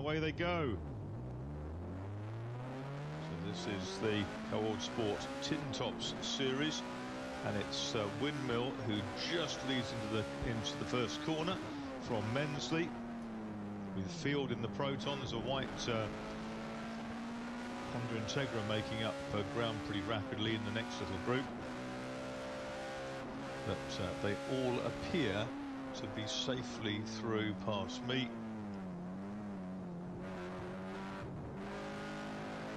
away they go. So this is the Co-Ord Sport Tin Tops series, and it's Windmill who just leads into the first corner from Mensley. With Field in the Proton, there's a white Honda Integra making up ground pretty rapidly in the next little group. But they all appear to be safely through past me.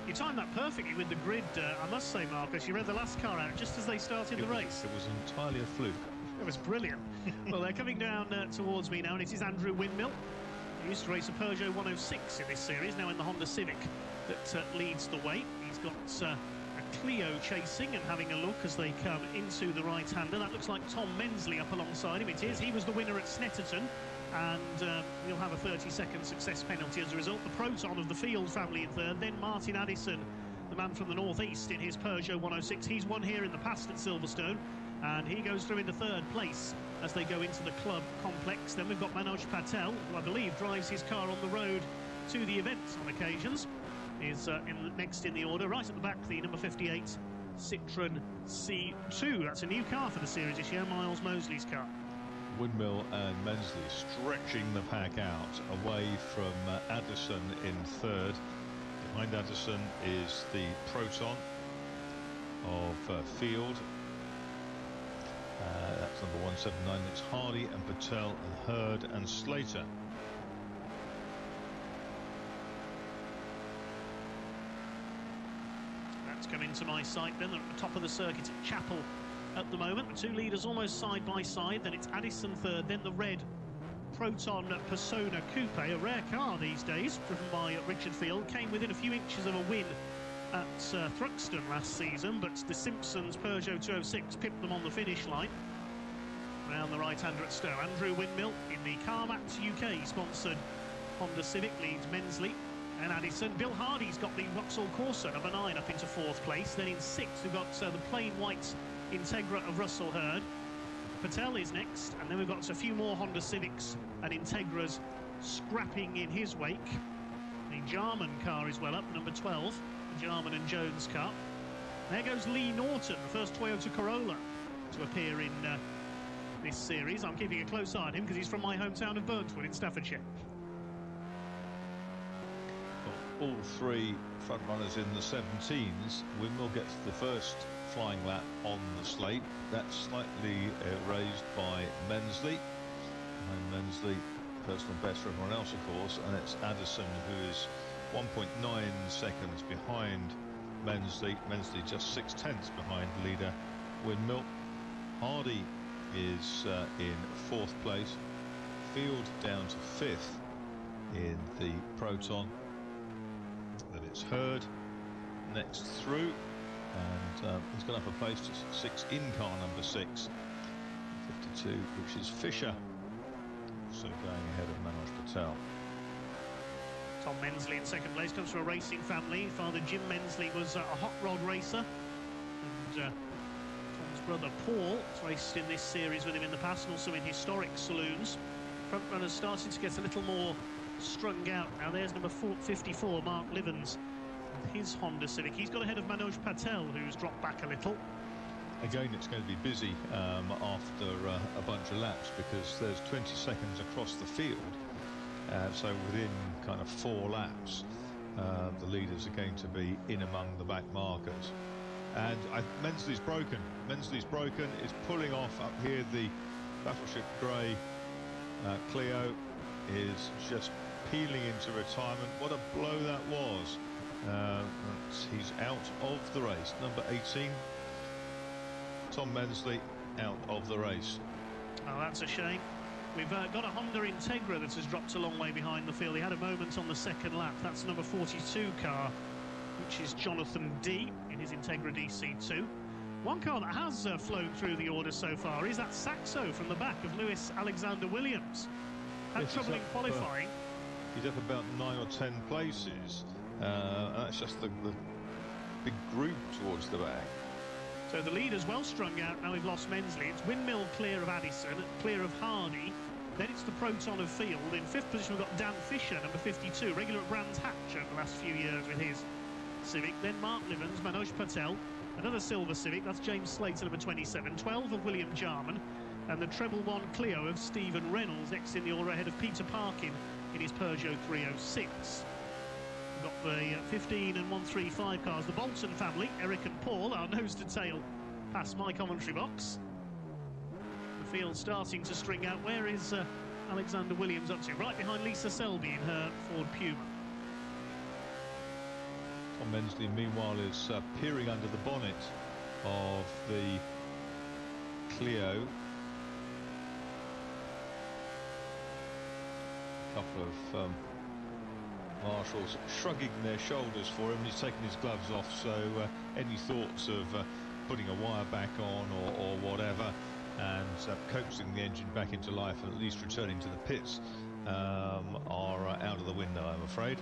You timed that perfectly with the grid, I must say, Marcus. You read the last car out just as they started the race. It was entirely a fluke. It was brilliant. Well, they're coming down towards me now, and it is Andrew Windmill. He used to race a Peugeot 106 in this series, now in the Honda Civic, that leads the way. He's got a Clio chasing and having a look as they come into the right-hander. That looks like Tom Mensley up alongside him. It is. He was the winner at Snetterton, and he'll have a 30-second success penalty as a result. The Proton of the Field family in third, then Martin Addison, the man from the northeast, in his Peugeot 106. He's won here in the past at Silverstone, and he goes through into third place as they go into the club complex. Then we've got Manoj Patel, who I believe drives his car on the road to the events on occasions. Is next in the order. Right at the back, the number 58 Citroen C2. That's a new car for the series this year, Miles Mosley's car. Windmill and Mensley stretching the pack out away from Addison in third. Behind Addison is the Proton of Field. That's number 179. It's Hardy and Patel and Hurd and Slater. Coming to my sight then, at the top of the circuit at Chapel at the moment. The two leaders almost side by side. Then it's Addison third, then the red Proton Persona Coupe, a rare car these days, driven by Richard Field. Came within a few inches of a win at Thruxton last season, but the Simpsons Peugeot 206 pipped them on the finish line. Round the right-hander at Stowe, Andrew Windmill in the CarMax UK sponsored Honda Civic leads Mensley and Addison. Bill Hardy's got the Vauxhall Corsa, number 9, up into fourth place. Then in sixth, we've got the plain white Integra of Russell Hurd. Patel is next, and then we've got a few more Honda Civics and Integras scrapping in his wake. The Jarman car is well up, number 12, the Jarman and Jones car. There goes Lee Norton, the first Toyota Corolla to appear in this series. I'm keeping a close eye on him because he's from my hometown of Burnswood in Staffordshire. All three front runners in the 17s. Windmill gets the first flying lap on the slate. That's slightly raised by Mensley. And Mensley, personal best for everyone else, of course, and it's Addison who is 1.9 seconds behind Mensley. Mensley just 0.6 behind leader Windmill. Hardy is in fourth place. Field down to fifth in the Proton. Then it's Hurd next through, and he's gone up a place to 6 in car number 6, 52, which is Fisher, also going ahead of Manoj Patel. Tom Mensley in second place, comes from a racing family. Father Jim Mensley was a hot rod racer, and Tom's brother Paul has raced in this series with him in the past, and also in historic saloons. Front runners starting to get a little more strung out. Now there's number 54, Mark Livens, his Honda Civic. He's got ahead of Manoj Patel, who's dropped back a little. Again, it's going to be busy after a bunch of laps, because there's 20 seconds across the field. So within kind of 4 laps, the leaders are going to be in among the back markers. And Mensley's broken. Mensley's broken. Is pulling off up here. The Battleship Grey Clio is just peeling into retirement. What a blow that was. He's out of the race. Number 18, Tom Mensley, out of the race. Oh, that's a shame. We've got a Honda Integra that has dropped a long way behind the field. He had a moment on the second lap. That's number 42 car, which is Jonathan D in his Integra DC2. One car that has flown through the order so far is that Saxo from the back of Lewis Alexander Williams. Had trouble in qualifying. He's up about 9 or 10 places. And that's just the big group towards the back. So the leader's well strung out. Now we've lost Mensley. It's Windmill clear of Addison, clear of Hardy. Then it's the Proton of field. In 5th position, we've got Dan Fisher, number 52, regular at Brands Hatch over the last few years with his Civic. Then Mark Livens, Manoj Patel, another silver Civic, that's James Slater, number 27, 12 of William Jarman, and the treble one Clio of Stephen Reynolds, next in the order ahead of Peter Parkin in his Peugeot 306. We've got the 15 and 135 cars, the Bolton family, Eric and Paul, are nose to tail past my commentary box. The field starting to string out. Where is Alexander Williams up to? Right behind Lisa Selby in her Ford Puma. Tom Mensley, meanwhile, is peering under the bonnet of the Clio. A couple of marshals shrugging their shoulders for him. He's taken his gloves off, so any thoughts of putting a wire back on or whatever, and coaxing the engine back into life and at least returning to the pits are out of the window, I'm afraid.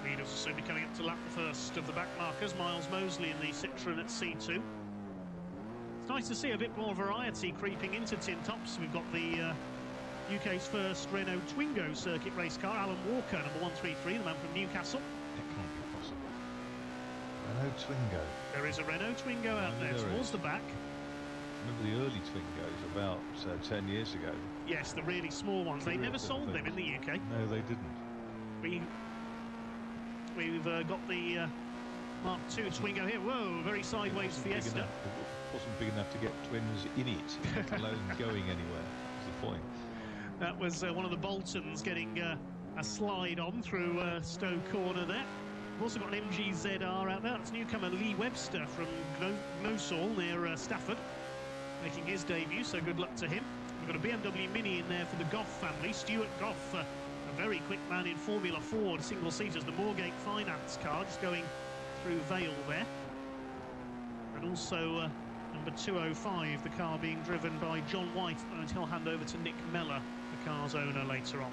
Leaders will soon be coming up to lap the first of the back markers. Miles Mosley in the Citroën at C2. It's nice to see a bit more variety creeping into Tin Tops. We've got the UK's first Renault Twingo circuit race car, Alan Walker, number 133, the man from Newcastle. It can't be possible. Renault Twingo. There is a Renault Twingo out there towards the back. Remember the early Twingos about 10 years ago? Yes, the really small ones. They never sold them in the UK. No, they didn't. We've got the Mark II Twingo here. Whoa, very sideways Fiesta. It wasn't big enough to get twins in it, let alone going anywhere. That was the point. That was one of the Boltons getting a slide on through Stowe Corner there. We've also got an MGZR out there. That's newcomer Lee Webster from Gnosall near Stafford, making his debut, so good luck to him. We've got a BMW Mini in there for the Goff family. Stuart Goff, a very quick man in Formula Ford single-seaters, the Moorgate Finance car, just going through Vale there. And also number 205, the car being driven by John White, and he'll hand over to Nick Mellor, the car's owner, later on.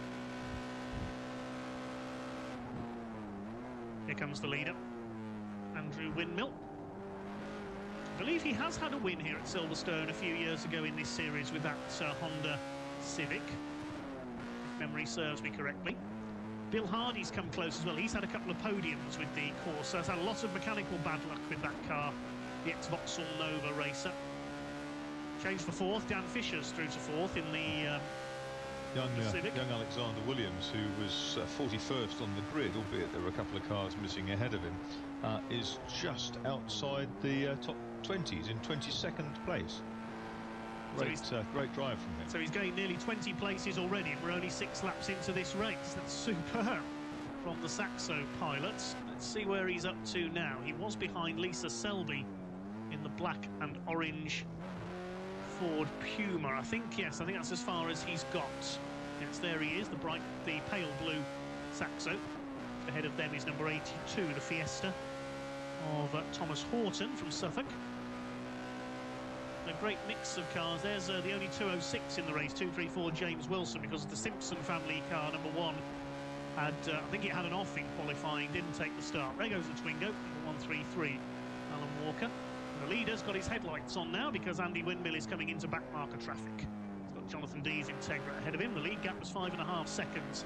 Here comes the leader, Andrew Windmill. I believe he has had a win here at Silverstone a few years ago in this series with that Honda Civic, if memory serves me correctly. Bill Hardy's come close as well. He's had a couple of podiums with the Corsa. Has had a lot of mechanical bad luck with that car, the ex-Vauxhall Nova racer. Change for fourth. Dan Fisher's through to fourth in the young Civic. Young Alexander Williams, who was 41st on the grid, albeit there were a couple of cars missing ahead of him, is just outside the top 20s, in 22nd place. Great drive from him. So he's gained nearly 20 places already, and we're only 6 laps into this race. That's superb from the Saxo pilots. Let's see where he's up to now. He was behind Lisa Selby in the black and orange Ford Puma. I think that's as far as he's got. Yes, there he is, the pale blue Saxo. Ahead of them is number 82, the Fiesta of Thomas Horton from Suffolk. A great mix of cars. There's the only 206 in the race, 234 James Wilson, because of the Simpson family car, number 1. Had, I think it had an off in qualifying, didn't take the start. There goes the Twingo, number 133, Alan Walker. And the leader's got his headlights on now because Andy Windmill is coming into backmarker traffic. He's got Jonathan Dees Integra ahead of him. The lead gap was 5.5 seconds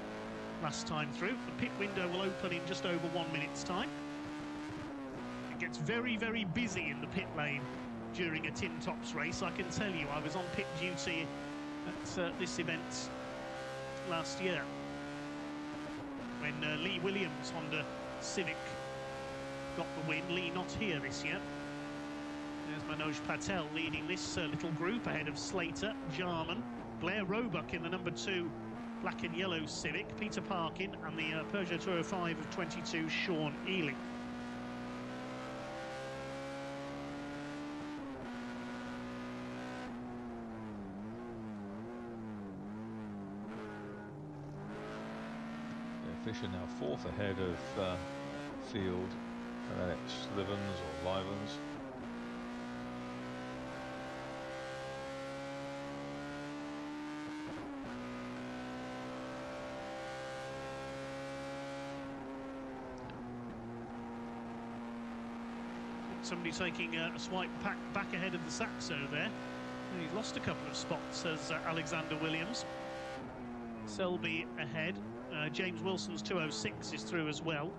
last time through. The pit window will open in just over 1 minute's time. It gets very, very busy in the pit lane during a Tin Tops race. I can tell you, I was on pit duty at this event last year when Lee Williams' Honda Civic got the win. Lee not here this year. There's Manoj Patel leading this little group ahead of Slater, Jarman, Blair Roebuck in the number 2 black and yellow Civic, Peter Parkin, and the Peugeot 205 of 22, Sean Ely. Fisher now 4th ahead of Field, and then it's Livens or Livens. Somebody taking a swipe back ahead of the Saxo there. He's lost a couple of spots as Alexander Williams. Selby ahead. James Wilson's 2:06 is through as well.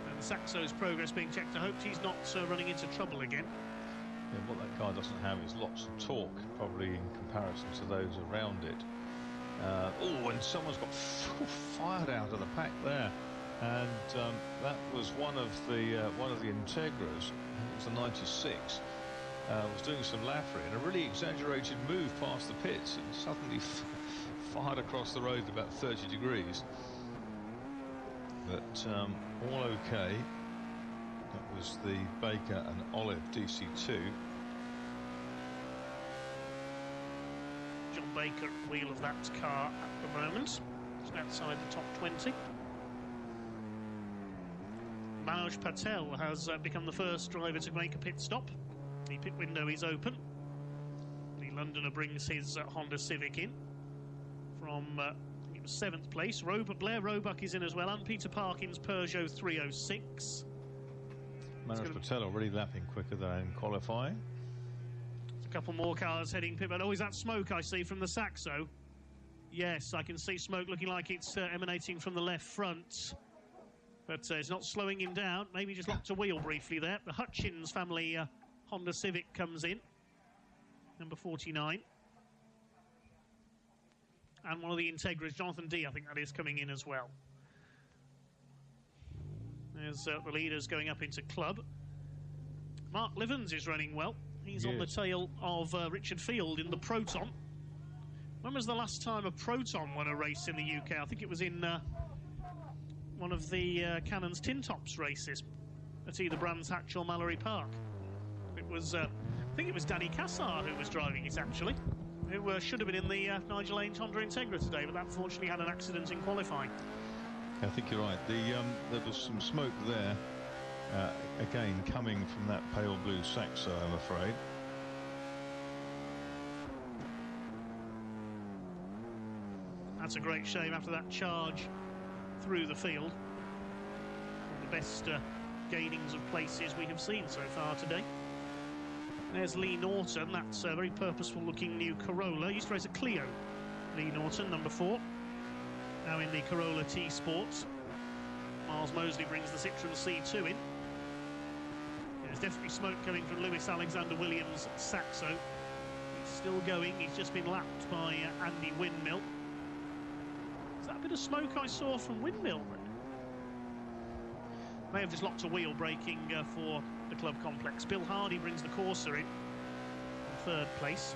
And Saxo's progress being checked. I hope he's not running into trouble again. Yeah, what that car doesn't have is lots of torque, probably in comparison to those around it. Oh, and someone's got fired out of the pack there, and that was one of the Integras. It was the 96. Was doing some laffering and a really exaggerated move past the pits, and suddenly fired across the road about 30 degrees. But all okay. That was the Baker and Olive DC2. John Baker at the wheel of that car at the moment, just outside the top 20. Manoj Patel has become the first driver to make a pit stop. The pit window is open. The Londoner brings his Honda Civic in from I think it was 7th place. Blair Roebuck is in as well, and Peter Parkin's Peugeot 306. Manoj Patel already lapping quicker than qualifying. A couple more cars heading pit, but oh, is that smoke I see from the Saxo? Yes, I can see smoke looking like it's emanating from the left front. But it's not slowing him down. Maybe just locked a wheel briefly there. The Hutchins family Honda Civic comes in, number 49. And one of the Integras, Jonathan D, I think that is, coming in as well. There's the leaders going up into club. Mark Livens is running well. He's on the tail of Richard Field in the Proton. When was the last time a Proton won a race in the UK? I think it was in one of the Cannon's Tin Tops races at either Brands Hatch or Mallory Park. It was, I think it was Danny Cassar who was driving it, actually, who should have been in the Nigel Ainge Honda Integra today, but that unfortunately had an accident in qualifying. I think you're right. There was some smoke there, again coming from that pale blue Saxo, I'm afraid. That's a great shame after that charge through the field. One of the best gainings of places we have seen so far today. There's Lee Norton. That's a very purposeful looking new Corolla. Used to race a Clio. Lee Norton, number 4. Now in the Corolla T Sports. Miles Mosley brings the Citroen C2 in. There's definitely smoke coming from Lewis Alexander Williams' Saxo. He's still going. He's just been lapped by Andy Windmill. Is that a bit of smoke I saw from Windmill there? May have just locked a wheel braking for the club complex. Bill Hardy brings the Corsa in 3rd place.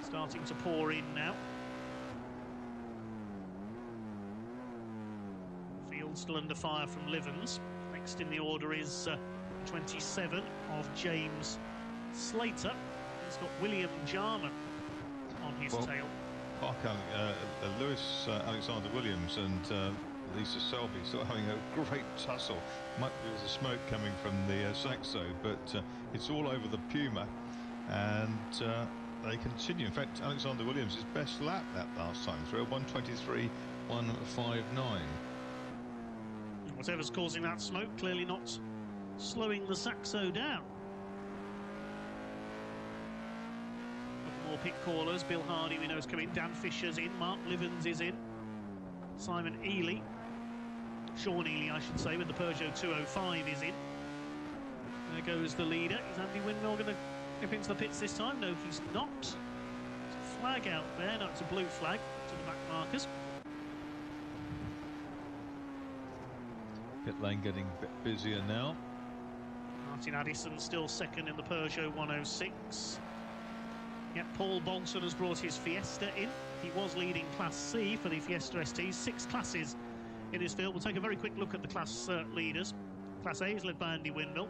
Starting to pour in now. Field still under fire from Livens. Next in the order is 27 of James Slater. He's got William Jarman on his tail. Lewis Alexander Williams and Lisa Selby still having a great tussle. Might be with the smoke coming from the Saxo, but it's all over the Puma, and they continue. In fact, Alexander Williams' his best lap that last time through, 1:23.159. Whatever's causing that smoke, clearly not slowing the Saxo down. More pit callers. Bill Hardy, we know, is coming. Dan Fisher's in. Mark Livens is in. Simon Ely, Sean Ely, I should say, with the Peugeot 205 is in. There goes the leader. Is Andy Windmill going to nip into the pits this time? No, he's not. There's a flag out there. No, it's a blue flag to the back markers. Pit lane getting a bit busier now. Martin Addison still second in the Peugeot 106. Yep, Paul Bolton has brought his Fiesta in. He was leading Class C for the Fiesta ST. 6 classes in his field. We'll take a very quick look at the class leaders. Class A is led by Andy Windmill.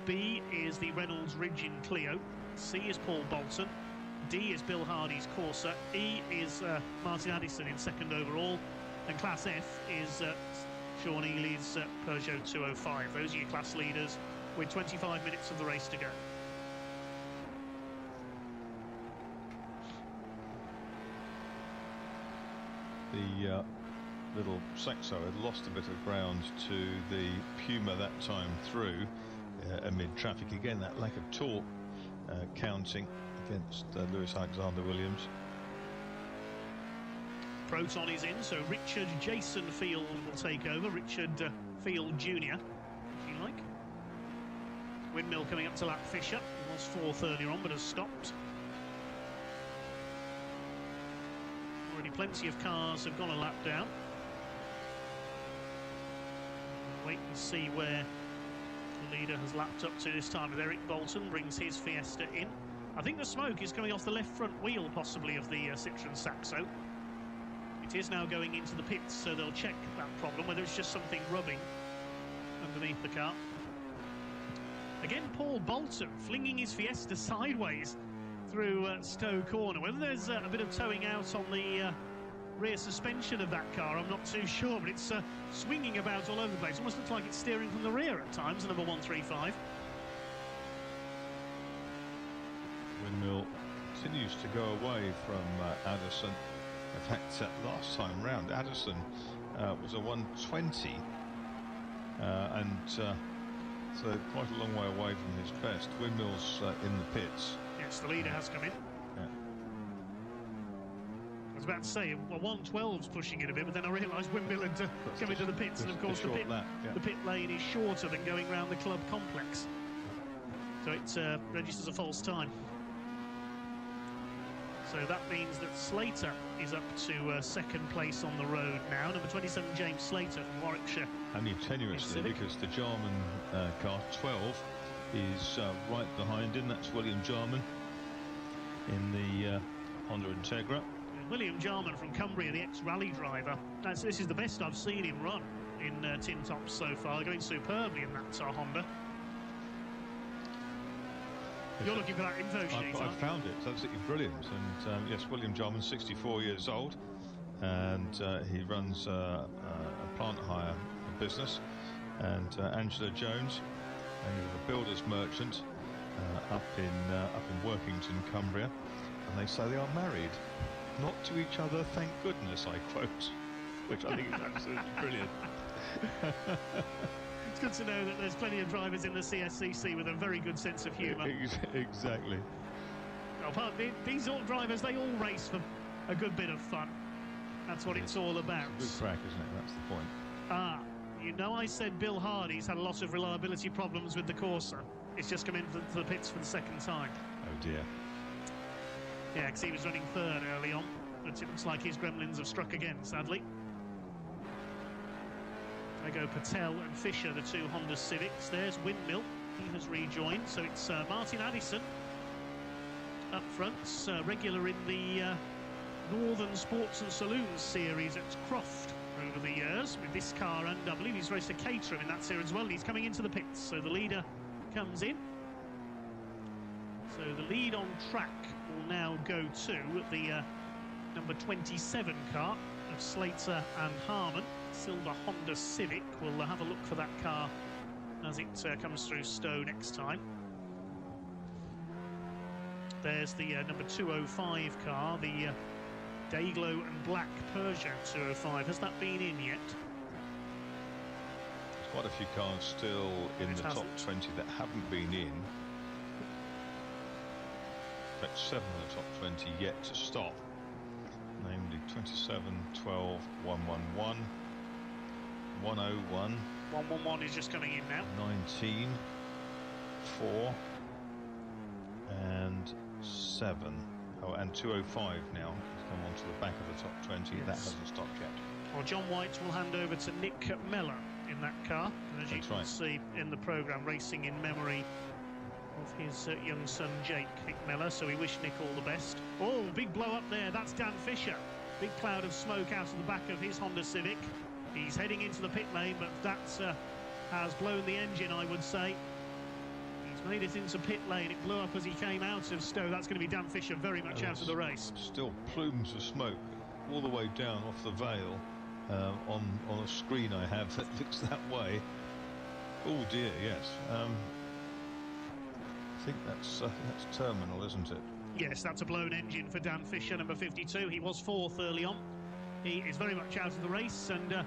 B is the Reynolds Ridge Clio. C is Paul Bolton. D is Bill Hardy's Corsa. E is Martin Addison in 2nd overall. And Class F is Sean Ely's Peugeot 205. Those are your class leaders with 25 minutes of the race to go. The little Saxo had lost a bit of ground to the Puma that time through amid traffic. Again, that lack of torque counting against Lewis Alexander Williams. Proton is in, so Richard Jason Field will take over. Richard Field Jr., if you like. Windmill coming up to lap Fisher. He was fourth earlier on, but has stopped. Already plenty of cars have gone a lap down. Wait and see where the leader has lapped up to this time. With Eric Bolton brings his Fiesta in. I think the smoke is coming off the left front wheel, possibly, of the Citroen Saxo. It is now going into the pits, so they'll check that problem, whether it's just something rubbing underneath the car. Again, Paul Bolton flinging his Fiesta sideways through Stowe Corner. Whether there's a bit of towing out on the rear suspension of that car, I'm not too sure, but it's swinging about all over the place. Almost looks like it's steering from the rear at times, number 135. Windmill continues to go away from Addison. In fact, last time round, Addison was a 120, and so quite a long way away from his best. Windmill's in the pits. Yes, the leader has come in. Yeah. I was about to say, well, 112's pushing it a bit, but then I realised Windmill had come into the pits, and of course the pit lane is shorter than going round the club complex. So it registers a false time. So that means that Slater is up to second place on the road now. Number 27, James Slater from Warwickshire. Only tenuously, because the Jarman car 12 is right behind him. That's William Jarman in the Honda Integra. William Jarman from Cumbria, the ex-rally driver. This is the best I've seen him run in tin tops so far, going superbly in that Honda. You're looking for that info sheet, I found it. It's absolutely brilliant. And yes, William Jarman, 64 years old, and he runs a plant hire business. And Angela Jones, a builder's merchant up in Workington, Cumbria, and they say they are married, not to each other, thank goodness, I quote, which I think is absolutely brilliant. It's good to know that there's plenty of drivers in the CSCC with a very good sense of humour. Exactly. Well, these all drivers, they all race for a good bit of fun. That's what it's all about. It's a good crack, isn't it? That's the point. Ah, you know, I said Bill Hardy's had a lot of reliability problems with the Corsa. It's just come into the pits for the second time. Oh dear. Yeah, because he was running third early on, but it looks like his gremlins have struck again, sadly. There go Patel and Fisher, the two Honda Civics. There's Windmill, he has rejoined. So it's Martin Addison up front, regular in the Northern Sports and Saloons series at Croft over the years with this car, and I believe he's raced a Caterham in that series as well. He's coming into the pits, so the leader comes in. So the lead on track will now go to the number 27 car of Slater and Harmon. Silver Honda Civic. We'll have a look for that car as it comes through Stowe next time. There's the number 205 car, the Dayglow and Black Peugeot 205. Has that been in yet? There's quite a few cars still in the top 20 that haven't been in. In fact, 7 of the top 20 yet to stop. Namely 27, 12, 111, 101. 111 is just coming in now. 19, 4, and 7. Oh, and 205 now. It's come on to the back of the top 20. Yes. That hasn't stopped yet. Well, John White will hand over to Nick Mellor in that car. And as you can see in the programme, racing in memory of his young son Jake, Nick Mellor. So we wish Nick all the best. Oh, big blow up there. That's Dan Fisher. Big cloud of smoke out of the back of his Honda Civic. He's heading into the pit lane, but that has blown the engine, I would say. He's made it into pit lane. It blew up as he came out of Stowe. That's going to be Dan Fisher very much out of the race. Still plumes of smoke all the way down off the Vale on a screen I have that looks that way. Oh dear, yes. I think that's terminal, isn't it? Yes, that's a blown engine for Dan Fisher, number 52. He was fourth early on. He is very much out of the race, and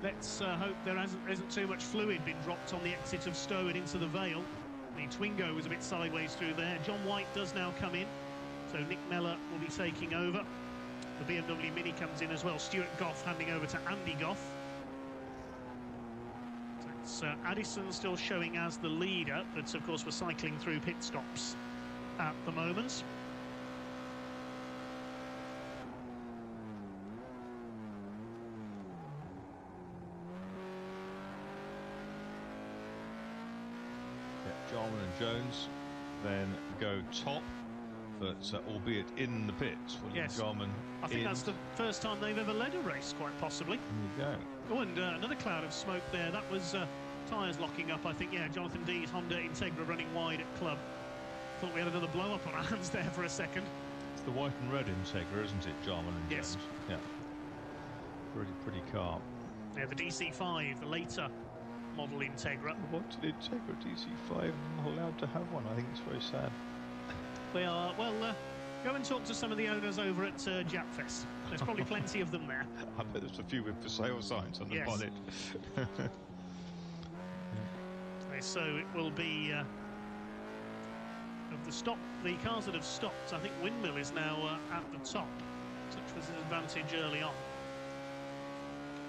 let's hope there isn't too much fluid been dropped on the exit of Stowe and into the Vale. The Twingo was a bit sideways through there. John White does now come in, so Nick Mellor will be taking over. The BMW Mini comes in as well. Stuart Goff handing over to Andy Goff. So it's Addison still showing as the leader, but of course we're cycling through pit stops at the moment. Jarman and Jones then go top, but albeit in the pits. Yes, Jarman I think that's the first time they've ever led a race, quite possibly. There you go. Oh, and another cloud of smoke there. That was tyres locking up, I think. Yeah, Jonathan Dees, Honda Integra running wide at club. Thought we had another blow-up on our hands there for a second. It's the white and red Integra, isn't it, Jarman and Yes. Jones? Yeah. Pretty car. Yeah, the DC5, the later model Integra. What did Integra DC5? I'm not allowed to have one. I think it's very sad. We are, well, go and talk to some of the owners over at Japfest. There's probably plenty of them there. I bet there's a few with for sale signs on the Yes. bonnet. So it will be of the cars that have stopped. I think Windmill is now at the top. Such was his advantage early on,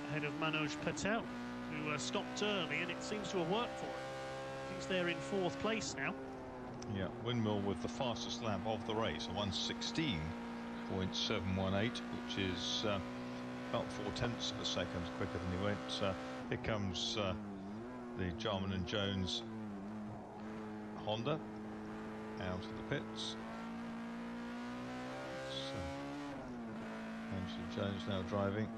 ahead of Manoj Patel, who stopped early, and it seems to have worked for him. He's there in 4th place now. Yeah, Windmill with the fastest lap of the race, a 1:16.718, which is about 0.4 of a second quicker than he went. Here comes the Jarman and Jones Honda out of the pits. Angela Jones now driving.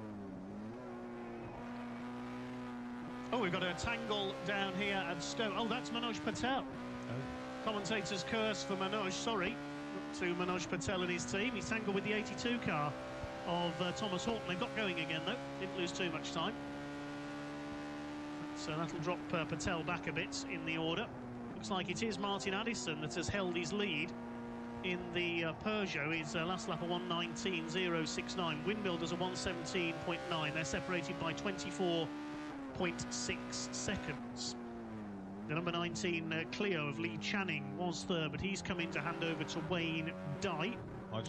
Oh, we've got a tangle down here at Stowe. Oh, that's Manoj Patel. Oh. Commentators curse for Manoj, sorry, to Manoj Patel and his team. He's tangled with the 82 car of Thomas Horton. They've got going again, though. Didn't lose too much time. So that'll drop Patel back a bit in the order. Looks like it is Martin Addison that has held his lead in the Peugeot. His last lap a 1:19.069. Windmill does a 1:17.9. They're separated by 24.6 seconds. The number 19 Clio of Lee Channing was third, but he's come in to hand over to Wayne Dye,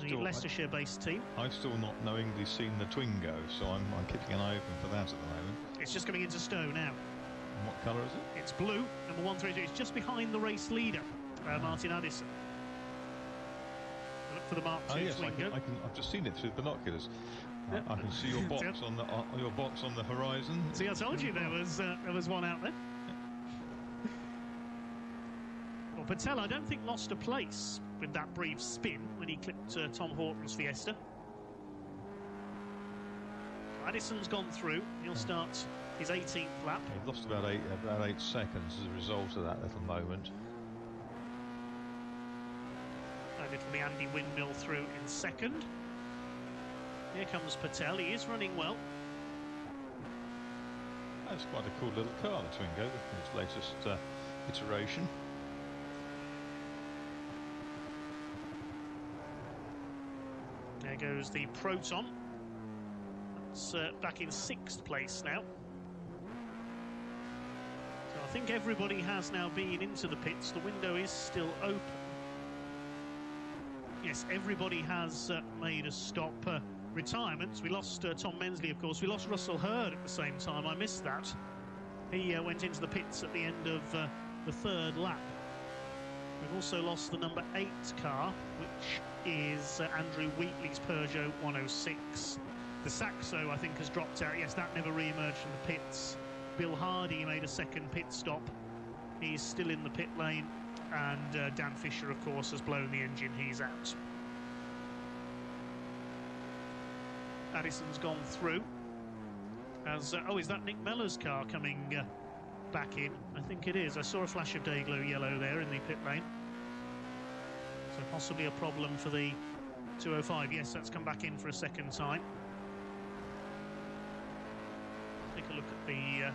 the Leicestershire-based team. I've still not knowingly seen the Twingo, so I'm keeping an eye open for that at the moment. It's just coming into Stowe now. And what colour is it? It's blue, number 132. It's just behind the race leader, Martin Addison. Look for the Mark II Twingo. I've just seen it through the binoculars. I can see your box on the horizon. See, I told you there was one out there. Well, Patel, I don't think lost a place with that brief spin when he clipped Tom Horton's Fiesta. Addison's gone through. He'll start his 18th lap. He lost about 8 seconds as a result of that little moment. And it'll be Andy Windmill through in second. Here comes Patel. He is running well. That's quite a cool little car, the Twingo, its latest iteration. There goes the Proton. That's back in 6th place now. So I think everybody has now been into the pits. The window is still open. Yes, everybody has made a stop. Retirements. We lost Tom Mensley, of course. We lost Russell Hurd at the same time. I missed that. He went into the pits at the end of the 3rd lap. We've also lost the number 8 car, which is Andrew Wheatley's Peugeot 106. The Saxo, I think, has dropped out. Yes, that never re-emerged from the pits. Bill Hardy made a second pit stop. He's still in the pit lane. And Dan Fisher, of course, has blown the engine. He's out. Addison's gone through. As is that Nick Mellor's car coming back in? I think it is. I saw a flash of day-glow yellow there in the pit lane. So possibly a problem for the 205. Yes, that's come back in for a second time. Take a look at the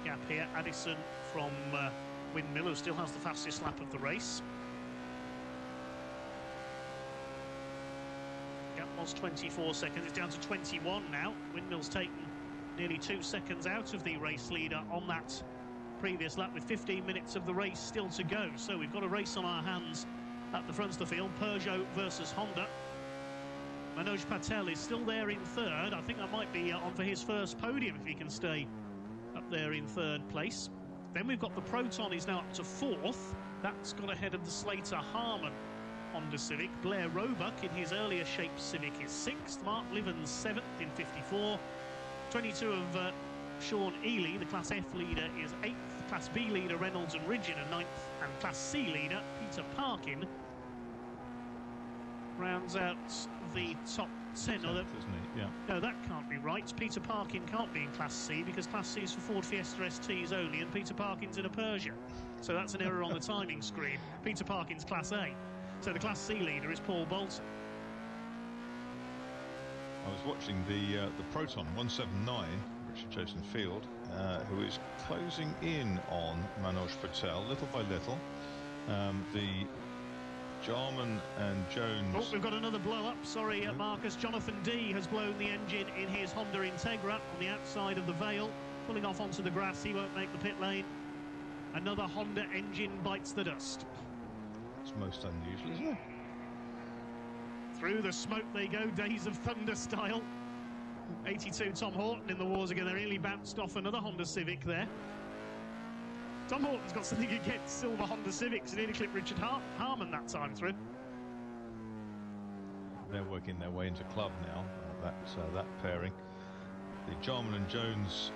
gap here. Addison from Windmill, who still has the fastest lap of the race. Gap was 24 seconds. It's down to 21 now. Windmill's taken nearly 2 seconds out of the race leader on that previous lap with 15 minutes of the race still to go. So we've got a race on our hands at the front of the field. Peugeot versus Honda. Manoj Patel is still there in third. I think that might be on for his first podium if he can stay up there in third place. Then we've got the Proton is now up to fourth. That's got ahead of the Slater Harman Honda Civic. Blair Roebuck in his earlier shaped Civic is sixth. Mark Livens seventh in 54. 22 of Sean Ely, the Class F leader, is eighth. Class B leader Reynolds and Ridgeon are ninth. And Class C leader Peter Parkin rounds out the top 10. Tenth, isn't he? Yeah. No, that can't be right. Peter Parkin can't be in Class C because Class C is for Ford Fiesta STs only, and Peter Parkin's in a Peugeot. So that's an error on the timing screen. Peter Parkin's Class A. So the Class C leader is Paul Bolton. I was watching the Proton 179, Richard Jason Field, who is closing in on Manoj Patel little by little. The Jarman and Jones. Oh, we've got another blow up. Sorry, Marcus. Jonathan D has blown the engine in his Honda Integra on the outside of the Vale, pulling off onto the grass. He won't make the pit lane. Another Honda engine bites the dust. It's most unusual, isn't it? Through the smoke they go, Days of Thunder style. 82 Tom Horton in the wars again. They nearly bounced off another Honda Civic there. Tom Horton's got something against silver Honda Civics. He nearly clipped Richard Harman that time through. They're working their way into club now, that pairing. The Jarman and Jones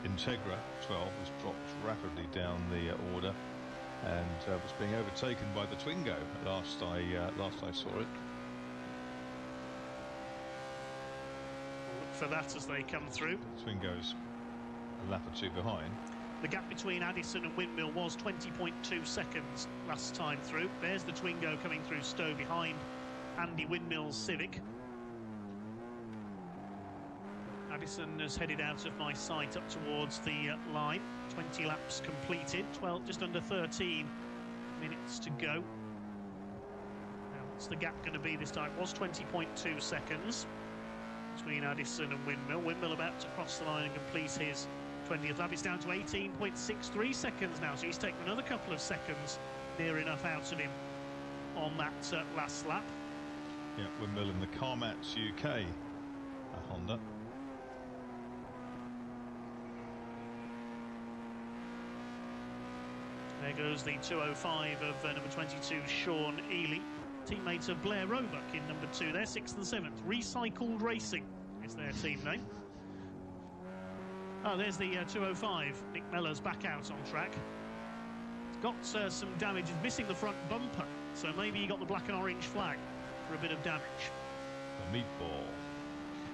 Integra 12 was dropped rapidly down the order and was being overtaken by the Twingo last I saw it. Look for that as they come through. The Twingo's a lap or two behind. The gap between Addison and Windmill was 20.2 seconds last time through. There's the Twingo coming through Stowe behind Andy Windmill's Civic. Addison has headed out of my sight up towards the line. 20 laps completed, 12, just under 13 minutes to go. Now, what's the gap going to be this time? It was 20.2 seconds between Addison and Windmill. Windmill about to cross the line and complete his 20th lap. It's down to 18.63 seconds now, so he's taken another couple of seconds near enough out of him on that last lap. Yeah, Windmill in the Carmats UK Honda. There goes the 205 of number 22, Sean Ely. Teammates of Blair Roebuck in number 2. They're 6th and 7th. Recycled Racing is their team name. Oh, there's the 205. Nick Mellor's back out on track. It's got some damage. He's missing the front bumper, so maybe he got the black and orange flag for a bit of damage. The meatball.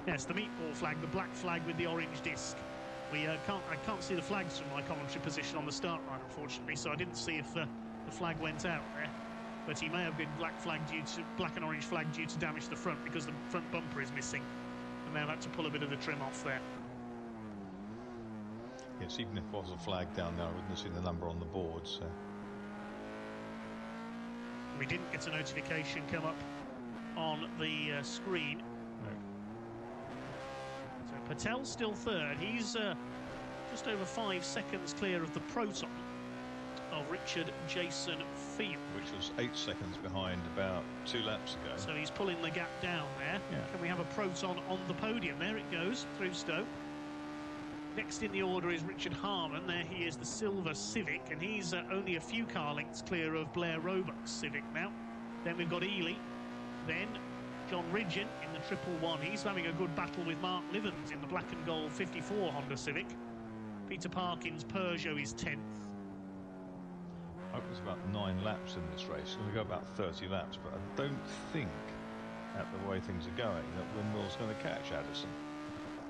Yes, the meatball flag, the black flag with the orange disc. I can't see the flags from my commentary position on the start line, unfortunately, so I didn't see if the flag went out there. But he may have been black and orange flag due to damage to the front because the front bumper is missing, and they've had to pull a bit of the trim off there. Yes, even if there was a flag down there, I wouldn't have seen the number on the board. So we didn't get a notification come up on the screen. no. So Patel's still third. He's just over 5 seconds clear of the Proton of Richard Jason Field, Which was 8 seconds behind about 2 laps ago. so he's pulling the gap down there. Yeah. Can we have a Proton on the podium? There it goes through Stowe. Next in the order is Richard Harman. There he is, the silver Civic, and he's only a few car lengths clear of Blair Roebuck's Civic now. Then we've got Ely. Then John Ridgeon in the 111. He's having a good battle with Mark Livens in the black and gold 54 Honda Civic. Peter Parkin's Peugeot is 10th. I hope there's about 9 laps in this race. It's going to go about 30 laps, but I don't think, at the way things are going, that Windmill's going to catch Addison.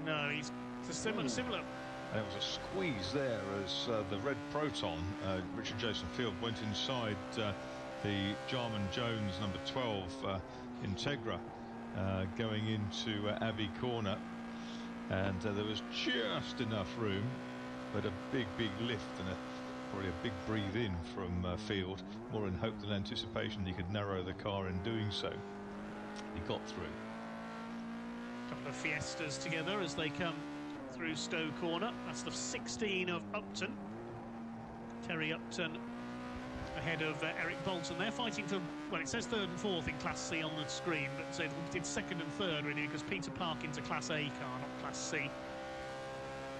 No, it's a similar. And it was a squeeze there as the red Proton, Richard Jason Field, went inside the Jarman Jones number 12 Integra, going into Abbey Corner, and there was just enough room, but a big lift and probably a big breathe in from Field, more in hope than anticipation he could narrow the car in doing so. He got through. Couple of Fiestas together as they come through Stowe Corner. That's the 16 of Upton. Terry Upton ahead of Eric Bolton. They're fighting for, well, it says third and fourth in Class C on the screen, but so it's second and third really, because Peter Parkin's a Class A car, not Class C.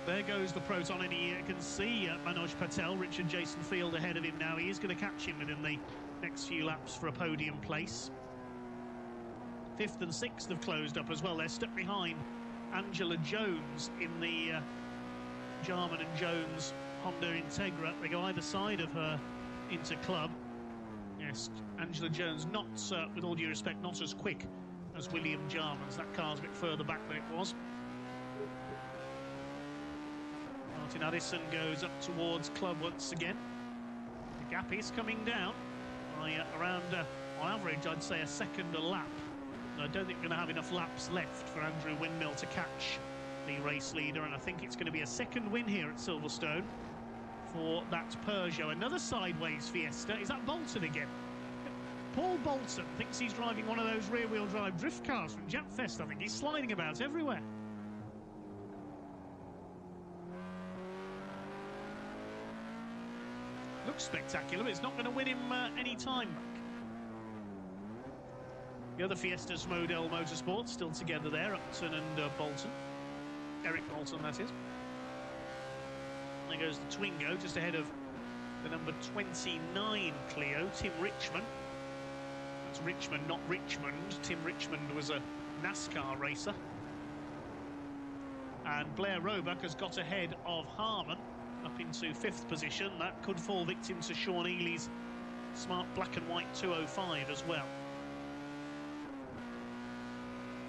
There goes the Proton, and you can see Manoj Patel, Richard Jason Field ahead of him now. He is going to catch him within the next few laps for a podium place. Fifth and sixth have closed up as well. They're stuck behind Angela Jones in the Jarman and Jones Honda Integra. They go either side of her into club. Yes, Angela Jones not, with all due respect, not as quick as William Jarman's. That car's a bit further back than it was. Martin Addison goes up towards club once again. The gap is coming down by around, on average, I'd say a second a lap. I don't think we're going to have enough laps left for Andrew Windmill to catch the race leader, and I think it's going to be a second win here at Silverstone for that Peugeot. Another sideways Fiesta. Is that Bolton again? Paul Bolton thinks he's driving one of those rear-wheel drive drift cars from Japfest. I think he's sliding about everywhere. Looks spectacular, but it's not going to win him any time back. The other Fiestas Model Motorsport still together there, Upton and Bolton. Eric Bolton, that is. There goes the Twingo, just ahead of the number 29 Clio, Tim Richmond. That's Richmond, not Richmond. Tim Richmond was a NASCAR racer. And Blair Roebuck has got ahead of Harman up into fifth position. That could fall victim to Sean Ely's smart black and white 205 as well.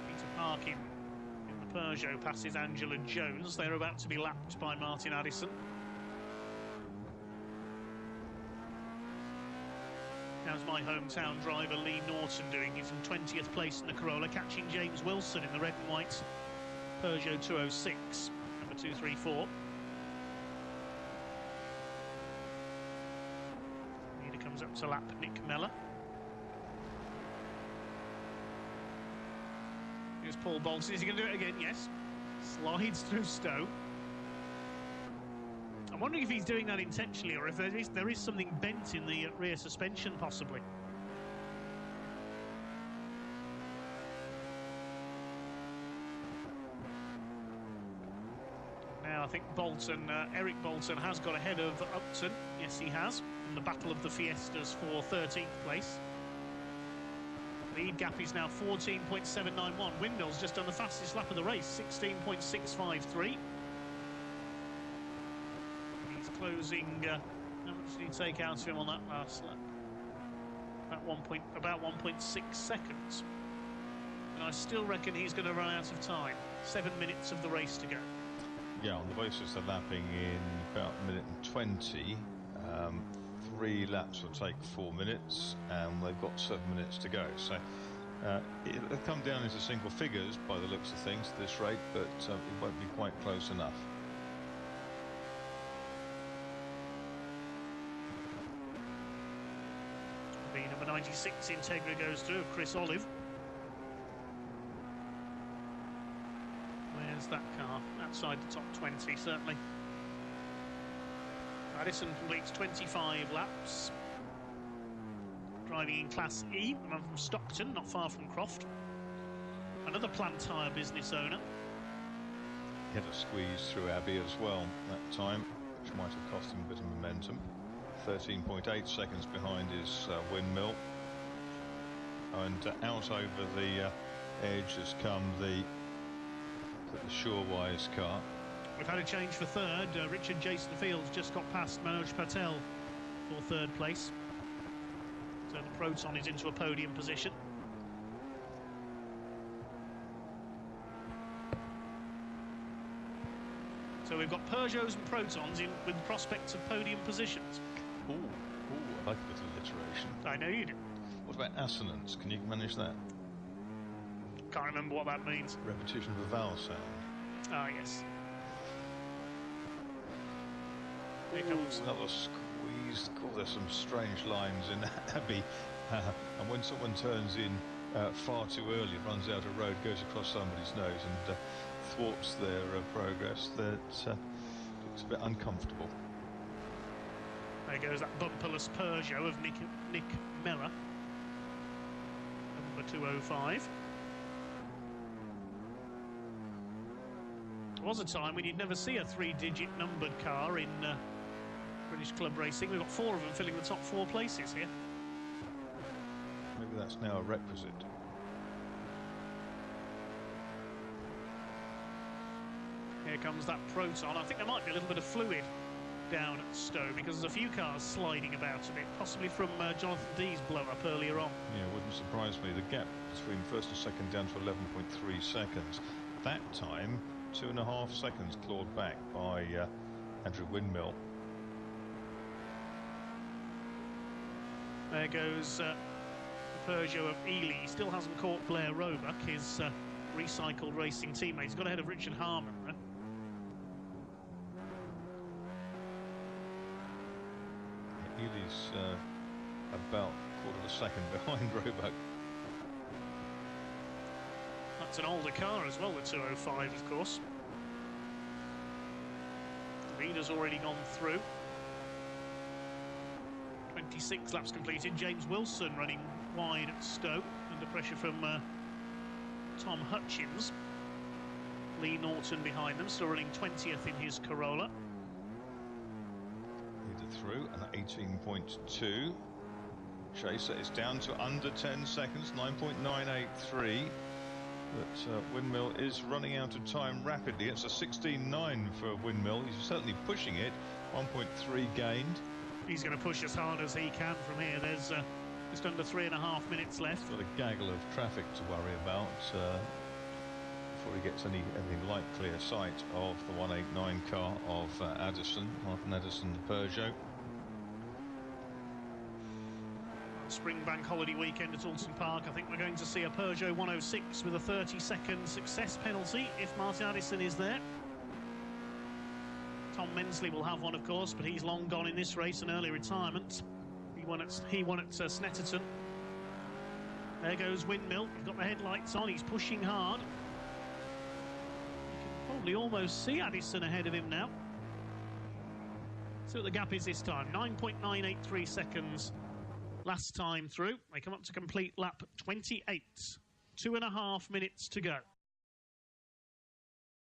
Peter Parkin in the Peugeot passes Angela Jones. They're about to be lapped by Martin Addison. How's my hometown driver Lee Norton doing? He's in 20th place in the Corolla, catching James Wilson in the red and white Peugeot 206, number 234. Leader comes up to lap Nick Mellor. Here's Paul Bolton. Is he going to do it again? Yes. Slides through Stowe. I'm wondering if he's doing that intentionally, or if there is something bent in the rear suspension, possibly. Now I think Bolton, Eric Bolton, has got ahead of Upton. Yes, he has, in the battle of the Fiestas for 13th place. Lead gap is now 14.791. Windmill's just done the fastest lap of the race, 16.653. Closing, how much did he take out of him on that last lap? About 1.6 seconds. And I still reckon he's going to run out of time. 7 minutes of the race to go. Yeah, on the basis of lapping in about a minute and 20, 3 laps will take 4 minutes, and they've got 7 minutes to go. So it'll come down into single figures by the looks of things at this rate, but it won't be quite close enough. The number 96 Integra goes through, Chris Olive. Where's that car? Outside the top 20, certainly. Addison completes 25 laps. Driving in Class E, I'm from Stockton, not far from Croft. Another plant tyre business owner. He had a squeeze through Abbey as well that time, which might have cost him a bit of momentum. 13.8 seconds behind his Windmill, and out over the edge has come the Surewise car. We've had a change for third. Richard Jason Fields just got past Manoj Patel for third place, so the Proton is into a podium position. So we've got Peugeots and Protons in with prospects of podium positions. Ooh, I like a bit of alliteration. I know you do. What about assonance? Can you manage that? Can't remember what that means. Repetition of a vowel sound. Ah, yes. Here comes another squeeze. Oh, there's some strange lines in Abbey. And when someone turns in far too early, runs out of road, goes across somebody's nose and thwarts their progress. That looks a bit uncomfortable. There goes that bumperless Peugeot of Nick Miller, number 205. There was a time when you'd never see a 3-digit numbered car in British club racing. We've got 4 of them filling the top 4 places here. Maybe that's now a requisite. Here comes that Proton. I think there might be a little bit of fluid down at Stowe because there's a few cars sliding about a bit, possibly from Jonathan Dee's blow-up earlier on. Yeah, wouldn't surprise me. The gap between first and second down to 11.3 seconds. That time, 2.5 seconds clawed back by Andrew Windmill. There goes the Peugeot of Ely. He still hasn't caught Blair Roebuck, his recycled racing teammate. He's got ahead of Richard Harman, though. Ely's about a quarter of a second behind Roebuck. That's an older car as well, the 205, of course. The leader's already gone through. 26 laps completed. James Wilson running wide at Stowe, under pressure from Tom Hutchins. Lee Norton behind them, still running 20th in his Corolla. Leader through, and 18.2. Chaser is down to under 10 seconds, 9.983. But Windmill is running out of time rapidly. It's a 16.9 for Windmill. He's certainly pushing it. 1.3 gained. He's going to push as hard as he can from here. There's just under 3.5 minutes left. Got a gaggle of traffic to worry about before he gets anything like clear sight of the 189 car of Addison, Martin Addison, the Peugeot. Spring bank holiday weekend at Alton Park. I think we're going to see a Peugeot 106 with a 30-second success penalty if Martin Addison is there. Tom Mensley will have one, of course, but he's long gone in this race, an early retirement. He won at Snetterton. There goes Windmill. He's got the headlights on. He's pushing hard. You can probably almost see Addison ahead of him now. See what the gap is this time. 9.983 seconds last time through. They come up to complete lap 28. 2.5 minutes to go.